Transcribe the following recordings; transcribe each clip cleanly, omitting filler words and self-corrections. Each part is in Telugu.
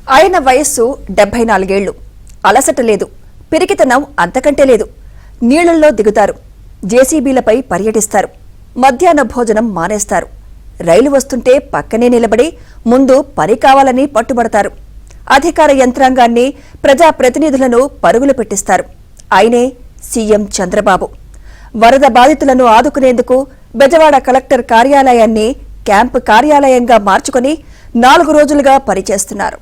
ఆయన వయస్సు 74 ఏళ్లు. అలసట లేదు, పిరికితనం అంతకంటే లేదు. నీళ్లలో దిగుతారు, జేసీబీలపై పర్యటిస్తారు, మధ్యాహ్న భోజనం మానేస్తారు. రైలు వస్తుంటే పక్కనే నిలబడి ముందు పని కావాలని పట్టుబడతారు. అధికార యంత్రాంగాన్ని, ప్రజాప్రతినిధులను పరుగులు పెట్టిస్తారు. ఆయనే సీఎం చంద్రబాబు. వరద బాధితులను ఆదుకునేందుకు బెజవాడ కలెక్టర్ కార్యాలయాన్ని క్యాంపు కార్యాలయంగా మార్చుకుని 4 రోజులుగా పనిచేస్తున్నారు.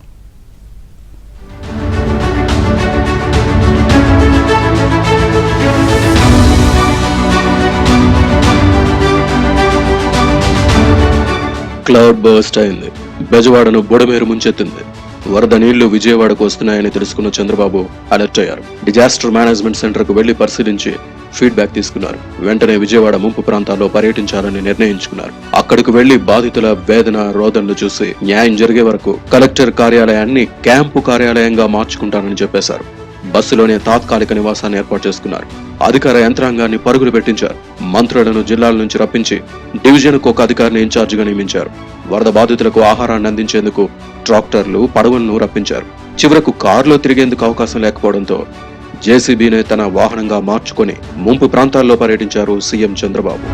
క్లౌడ్ బర్స్ట్ అయింది. బెజవాడను బుడమేరు ముంచెత్తింది. వరద నీళ్లు విజయవాడకు వస్తున్నాయని తెలుసుకున్న చంద్రబాబు అలర్ట్ అయ్యారు. డిజాస్టర్ మేనేజ్మెంట్ సెంటర్ కు వెళ్లి పరిశీలించి ఫీడ్బ్యాక్ తీసుకున్నారు. వెంటనే విజయవాడ ముంపు ప్రాంతాల్లో పర్యటించాలని నిర్ణయించుకున్నారు. అక్కడికి వెళ్లి బాధితుల వేదన రోదనలు చూసి న్యాయం జరిగే వరకు కలెక్టర్ కార్యాలయాన్ని క్యాంపు కార్యాలయంగా మార్చుకుంటానని చెప్పేశారు. బస్సులోనే తాత్కాలిక నివాసాన్ని ఏర్పాటు చేసుకున్నారు. అధికార యంత్రాంగాన్ని పరుగులు పెట్టించారు. మంత్రులను జిల్లాల నుంచి రప్పించి డివిజన్కు ఒక అధికారిని ఇన్ఛార్జిగా నియమించారు. వరద బాధితులకు ఆహారాన్ని అందించేందుకు ట్రాక్టర్లు, పడవలను రప్పించారు. చివరకు కారులో తిరిగేందుకు అవకాశం లేకపోవడంతో జేసీబీనే తన వాహనంగా మార్చుకొని ముంపు ప్రాంతాల్లో పర్యటించారు సీఎం చంద్రబాబు.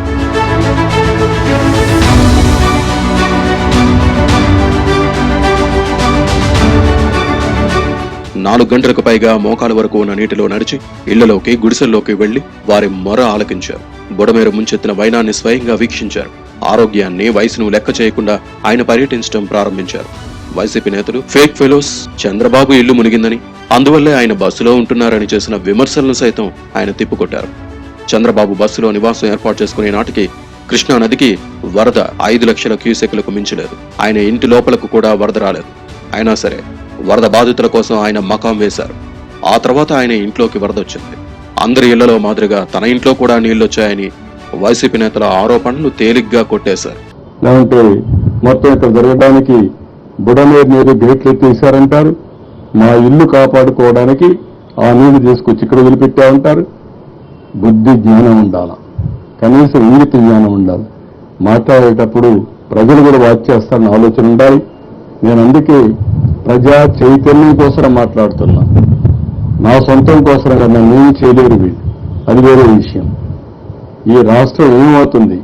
నాలుగు గంటలకు పైగా మోకాల వరకు ఉన్న నీటిలో నడిచి ఇళ్లలోకి, గుడిసెల్లోకి వెళ్లి వారి మొర ఆలకించారు. బుడమేరు ముంచెత్తిన వైనాన్ని స్వయంగా వీక్షించారు. ఆరోగ్యాన్ని, వయసును లెక్క చేయకుండా ఆయన పర్యటించడం ప్రారంభించారు. వైసీపీ నేతలు ఫేక్ ఫెలోస్, చంద్రబాబు ఇల్లు మునిగిందని, అందువల్లే ఆయన బస్సులో ఉంటున్నారని చేసిన విమర్శలను సైతం ఆయన తిప్పుకొట్టారు. చంద్రబాబు బస్సులో నివాసం ఏర్పాటు చేసుకునే నాటికి కృష్ణా నదికి వరద 5 లక్షల క్యూసెక్లకు మించలేదు. ఆయన ఇంటి లోపలకు కూడా వరద రాలేదు. అయినా సరే వరద బాధితుల కోసం ఆయన మకాం వేశారు. ఆ తర్వాత ఆయన ఇంట్లోకి వరద వచ్చింది. అందరి ఇళ్లలో మాదిరిగా తన ఇంట్లో కూడా నీళ్లొచ్చాయని వైసీపీ నేతల ఆరోపణలు తేలిగ్గా కొట్టేశారు. మొత్తం ఇక్కడ జరగడానికి బుడమేరు నీరు గేట్లు ఎత్తేసారంటారు. మా ఇల్లు కాపాడుకోవడానికి ఆ నీళ్లు తీసుకొచ్చి ఇక్కడ వదిలిపెట్టామంటారు. బుద్ధి జ్ఞానం ఉండాలి, కనీసం ఇంగిత జ్ఞానం ఉండాలి. మాట్లాడేటప్పుడు ప్రజలు కూడా వాచ్ చేస్తారని ఆలోచన ఉండాలి. నేను అందుకే ప్రజా చైతన్యం కోసం మాట్లాడుతున్నా. నా సొంతం కోసం నన్ను ఏం చేయలేరు వీళ్ళు, అది వేరే విషయం. ఈ రాష్ట్రం ఏమవుతుంది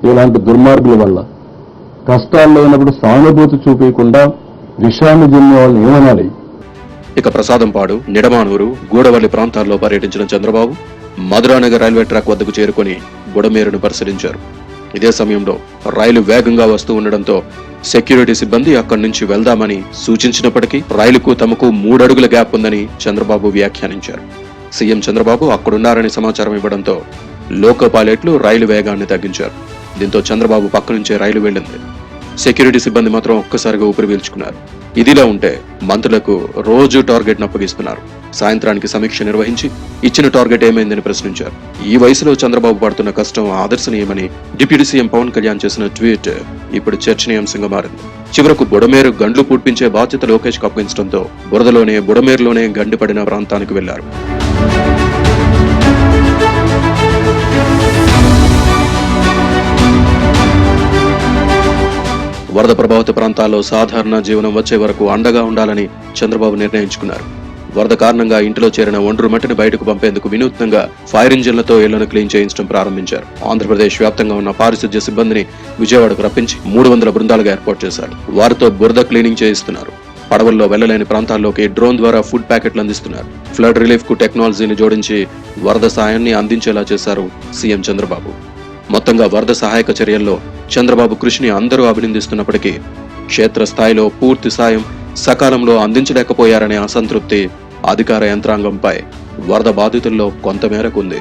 ఇలాంటి దుర్మార్గుల వల్ల? కష్టాల్లో ఉన్నప్పుడు సానుభూతి చూపించకుండా విషాన్ని జిమ్మే వాళ్ళని ఏమనాలి? ఇక ప్రసాదంపాడు, నిడమానూరు, గూడవల్లి ప్రాంతాల్లో పర్యటించిన చంద్రబాబు మధురానగర్ రైల్వే ట్రాక్ వద్దకు చేరుకుని బుడమేరును పరిశీలించారు. ఇదే సమయంలో రైలు వేగంగా వస్తూ ఉండడంతో సెక్యూరిటీ సిబ్బంది అక్కడి నుంచి వెళ్దామని సూచించినప్పటికీ రైలుకు తమకు 3 అడుగుల గ్యాప్ ఉందని చంద్రబాబు వ్యాఖ్యానించారు. సీఎం చంద్రబాబు అక్కడున్నారని సమాచారం ఇవ్వడంతో లోకో పైలట్లు రైలు వేగాన్ని తగ్గించారు. దీంతో చంద్రబాబు పక్క నుంచే రైలు వెళ్లింది. సెక్యూరిటీ సిబ్బంది మాత్రం ఒక్కసారిగా ఊపిరి పీల్చుకున్నారు. ఇదిలా ఉంటే మంత్రులకు రోజు టార్గెట్ అప్పగిస్తున్నారు. సాయంత్రానికి సమీక్ష నిర్వహించి ఇచ్చిన టార్గెట్ ఏమైందని ప్రశ్నించారు. ఈ వయసులో చంద్రబాబు పడుతున్న కష్టం ఆదర్శనీయమని డిప్యూటీ సీఎం పవన్ కళ్యాణ్ చేసిన ట్వీట్ ఇప్పుడు చర్చనీయాంశంగా మారింది. చివరకు బుడమేరు గండ్లు పూడ్పించే బాధ్యత లోకేష్ కు అప్పగించడంతో బుడమేరులోనే గండిపడిన ప్రాంతానికి వెళ్లారు. వరద ప్రభావిత ప్రాంతాల్లో సాధారణ జీవనం వచ్చే వరకు అండగా ఉండాలని చంద్రబాబు నిర్ణయించుకున్నారు. వరద కారణంగా ఇంటిలో చేరిన ఒండ్రు మట్టిని బయటకు పంపేందుకు వినూత్నంగా ఫైర్ ఇంజిన్లతో ఇళ్లను క్లీన్ చేయించడం ప్రారంభించారు. ఆంధ్రప్రదేశ్ వ్యాప్తంగా ఉన్న పారిశుధ్య సిబ్బందిని విజయవాడకు రప్పించి 300 బృందాలుగా ఏర్పాటు చేశారు. వారితో బురద క్లీనింగ్ చేయిస్తున్నారు. పడవల్లో వెళ్లలేని ప్రాంతాల్లోకి డ్రోన్ ద్వారా ఫుడ్ ప్యాకెట్లు అందిస్తున్నారు. ఫ్లడ్ రిలీఫ్ కు టెక్నాలజీని జోడించి వరద సాయాన్ని అందించేలా చేశారు సీఎం చంద్రబాబు. మొత్తంగా వరద సహాయక చర్యల్లో చంద్రబాబు కృషిని అందరూ అభినందిస్తున్నప్పటికీ క్షేత్రస్థాయిలో పూర్తి సాయం సకాలంలో అందించలేకపోయారనే అసంతృప్తి అధికార యంత్రాంగంపై వరద బాధితుల్లో కొంతమేరకు ఉంది.